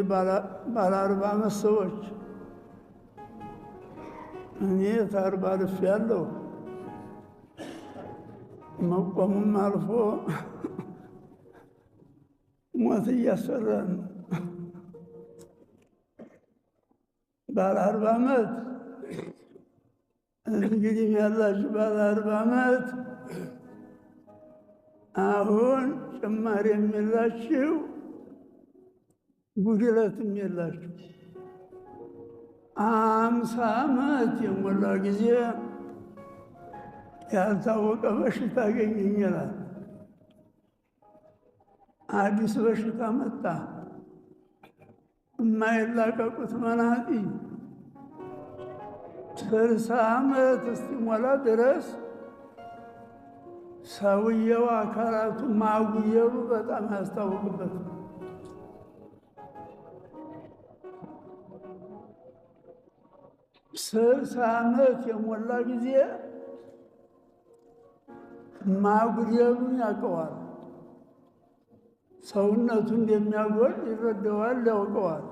ባለ 40 ዓመት ሰዎች እኔ ታርባ ልፍ ያለው መቆሙም አልፎ ሞት እያሰራን ነው። ባለ 40 ዓመት እንግዲህ ያላችሁ ባለ 40 ዓመት አሁን ጭማሪ የሚላችሁ ጉድለትም የላችሁ። 50 ዓመት የሞላ ጊዜ ያልታወቀ በሽታ አገኘኝ ይላል። አዲስ በሽታ መጣ። የማይላቀቁት መናጢ 60 ዓመት እስኪሞላ ድረስ ሰውየው አካላቱ ማጉየሩ በጣም ያስታውቅበት። ስልሳ ዓመት የሞላ ጊዜ ማጉየሩን ያውቀዋል። ሰውነቱ እንደሚያጎል ይረዳዋል፣ ያውቀዋል።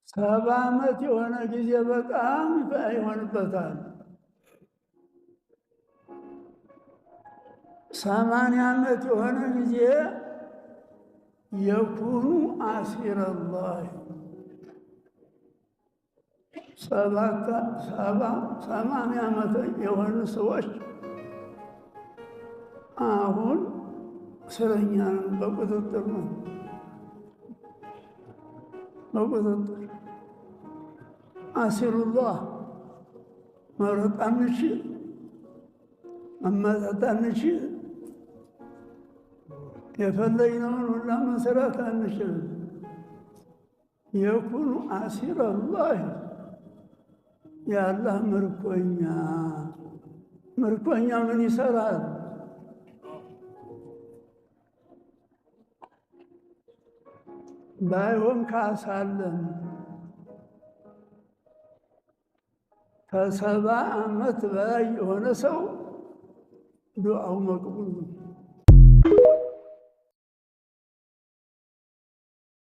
70 ዓመት የሆነ ጊዜ በጣም ይሆንበታል። 80 ዓመት የሆነ ጊዜ የኩኑ አሲረ አላህ 80 ዓመት የሆኑ ሰዎች አሁን እስረኛ በቁጥጥር ነው። በቁጥጥር አሲሩላህ መሮጥ አንችል፣ መመጠጥ አንችል፣ የፈለግነውን ሁላ መስራት አንችልም። የኩኑ አሲረ አላህ የአላህ ምርኮኛ። ምርኮኛ ምን ይሰራል? ባይሆን ካሳለን ከ70 ዓመት በላይ የሆነ ሰው ዱዓው መቅቡል ነው።